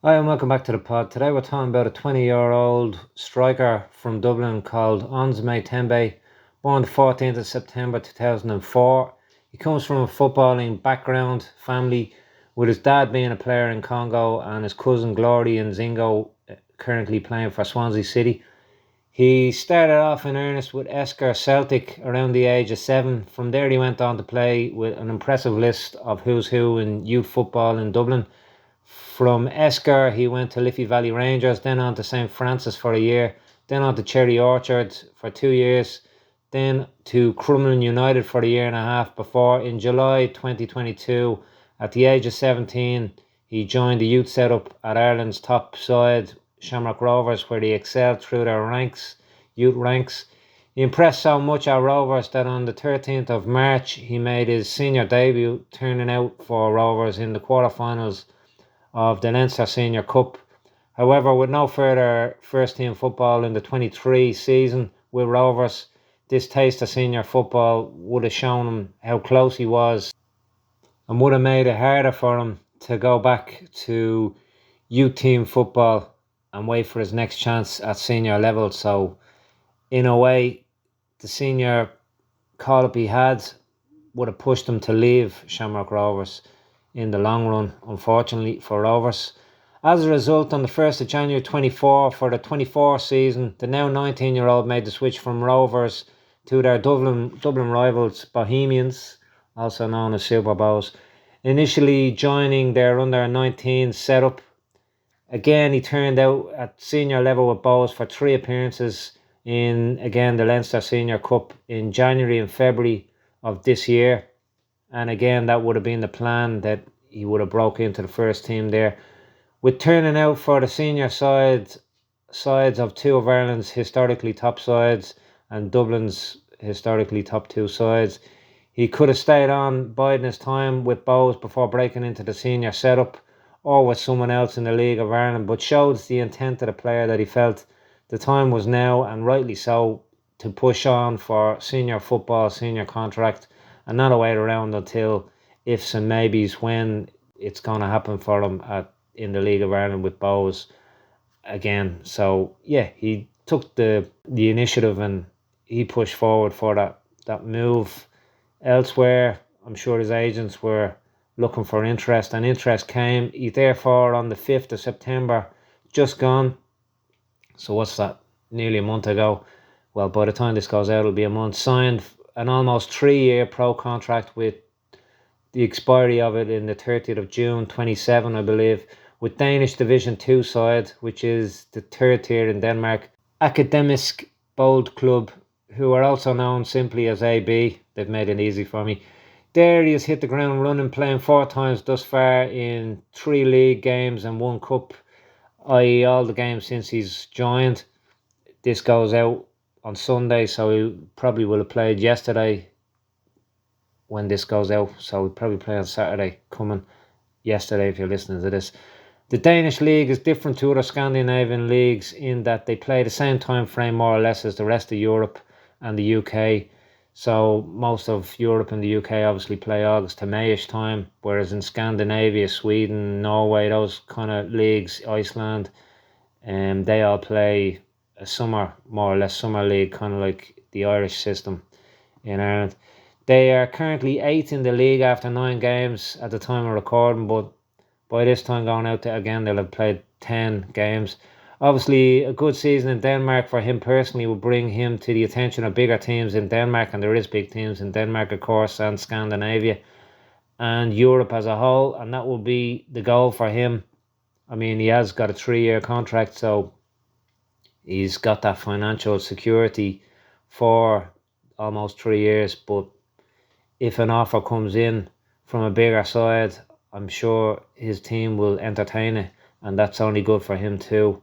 Hi, and welcome back to the pod. Today we're talking about a 20-year-old striker from Dublin called Onsme Tembe, born the 14th of September 2004. He comes from a footballing background family, with his dad being a player in Congo and his cousin Glory and Zingo currently playing for Swansea City. He started off in earnest with Esker Celtic around the age of 7. From there he went on to play with an impressive list of who's who in youth football in Dublin. From Esker, he went to Liffey Valley Rangers, then on to St Francis for a year, then on to Cherry Orchard for 2 years, then to Crumlin United for a year and a half before, in July 2022, at the age of 17, he joined the youth setup at Ireland's top side, Shamrock Rovers, where he excelled through their youth ranks. He impressed so much at Rovers that on the 13th of March he made his senior debut, turning out for Rovers in the quarterfinals of the Leinster Senior Cup. However, with no further first team football in the 23 season with Rovers, this taste of senior football would have shown him how close he was and would have made it harder for him to go back to youth team football and wait for his next chance at senior level. So, in a way, the senior call up he had would have pushed him to leave Shamrock Rovers in the long run, unfortunately for Rovers. As a result, on the 1st of January 24 for the 24 season, the now 19-year-old made the switch from Rovers to their Dublin rivals Bohemians, also known as Super Bows, initially joining their under 19 setup. Again, he turned out at senior level with Bows for 3 appearances in, again, the Leinster Senior Cup in January and February of this year. And again, that would have been the plan, that he would have broke into the first team there. With turning out for the senior sides of two of Ireland's historically top sides and Dublin's historically top two sides, he could have stayed on biding his time with Bows before breaking into the senior setup or with someone else in the League of Ireland, but shows the intent of the player that he felt the time was now, and rightly so, to push on for senior football, senior contract, and not wait around until ifs and maybes when it's going to happen for him in the League of Ireland with Bows again. So yeah, he took the initiative and he pushed forward for that move elsewhere. I'm sure his agents were looking for interest, and interest came. He therefore, on the 5th of September, just gone. So what's that? Nearly a month ago. Well, by the time this goes out, it'll be a month. Signed an almost 3 year pro contract with the expiry of it in the 30th of June 27, I believe, with Danish Division 2 side, which is the third tier in Denmark, Akademisk Bold Club, who are also known simply as AB. They've made it easy for me. There he has hit the ground running, playing 4 times thus far in 3 league games and 1 cup, i.e. all the games since he's joined. This goes out on Sunday, so he probably will have played yesterday when this goes out. So he'll probably play on Saturday coming, yesterday if you're listening to this. The Danish league is different to other Scandinavian leagues in that they play the same time frame more or less as the rest of Europe and the UK. So most of Europe and the UK obviously play August to Mayish time, whereas in Scandinavia, Sweden, Norway, those kind of leagues, Iceland, they all play a summer, more or less summer league, kind of like the Irish system in Ireland. They are currently 8th in the league after 9 games at the time of recording, but by this time going out to, again, they'll have played 10 games. Obviously, a good season in Denmark for him personally will bring him to the attention of bigger teams in Denmark, and there is big teams in Denmark, of course, and Scandinavia and Europe as a whole, and that will be the goal for him. I mean, he has got a 3 year contract, so he's got that financial security for almost 3 years. But if an offer comes in from a bigger side, I'm sure his team will entertain it, and that's only good for him too,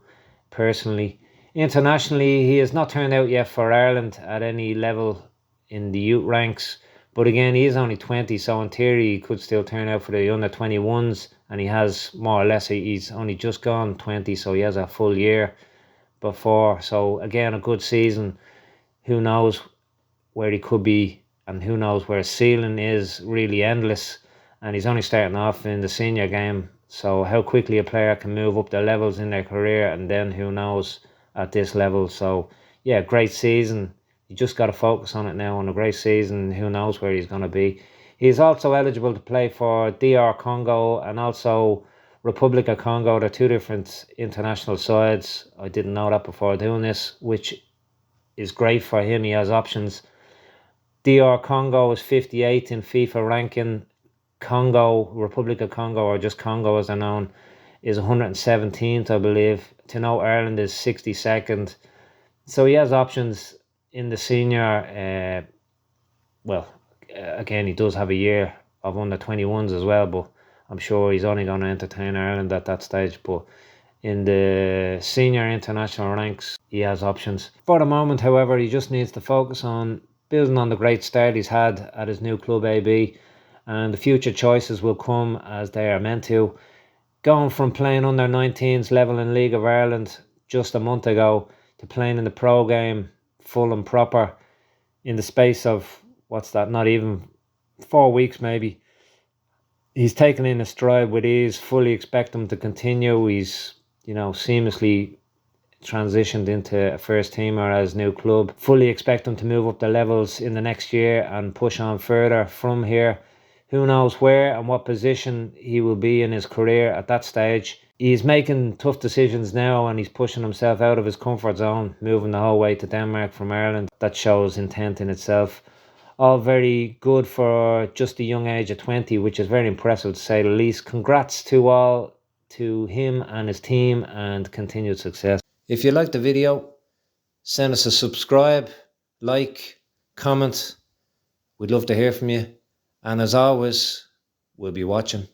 personally. Internationally, he has not turned out yet for Ireland at any level in the youth ranks, but again, he is only 20, so in theory, he could still turn out for the under 21s, and he has more or less, he's only just gone 20, so he has a full year before. So again, a good season. Who knows where he could be, and who knows where his ceiling is really endless. And he's only starting off in the senior game So how quickly a player can move up their levels in their career, and then who knows at this level. So yeah, great season. You just got to focus on it now. On a great season, who knows where he's going to be. He's also eligible to play for DR Congo and also Republic of Congo. They're two different international sides. I didn't know that before doing this, which is great for him. He has options. DR Congo is 58th in FIFA ranking. Congo, Republic of Congo, or just Congo as they're known, is 117th, I believe. To know Ireland is 62nd. So he has options in the senior. Again, he does have a year of under 21s as well, but I'm sure he's only going to entertain Ireland at that stage. But in the senior international ranks, he has options. For the moment, however, he just needs to focus on building on the great start he's had at his new club AB, and the future choices will come as they are meant to. Going from playing under 19s level in League of Ireland just a month ago to playing in the pro game full and proper in the space of, what's that, not even 4 weeks maybe. He's taken in a stride with ease. Fully expect him to continue. He's, seamlessly transitioned into a first teamer at his new club. Fully expect him to move up the levels in the next year and push on further from here. Who knows where and what position he will be in his career at that stage. He's making tough decisions now, and he's pushing himself out of his comfort zone, moving the whole way to Denmark from Ireland. That shows intent in itself. All very good for just a young age of 20, which is very impressive to say the least. Congrats to him and his team, and continued success. If you liked the video, send us a subscribe, like, comment. We'd love to hear from you. And as always, we'll be watching.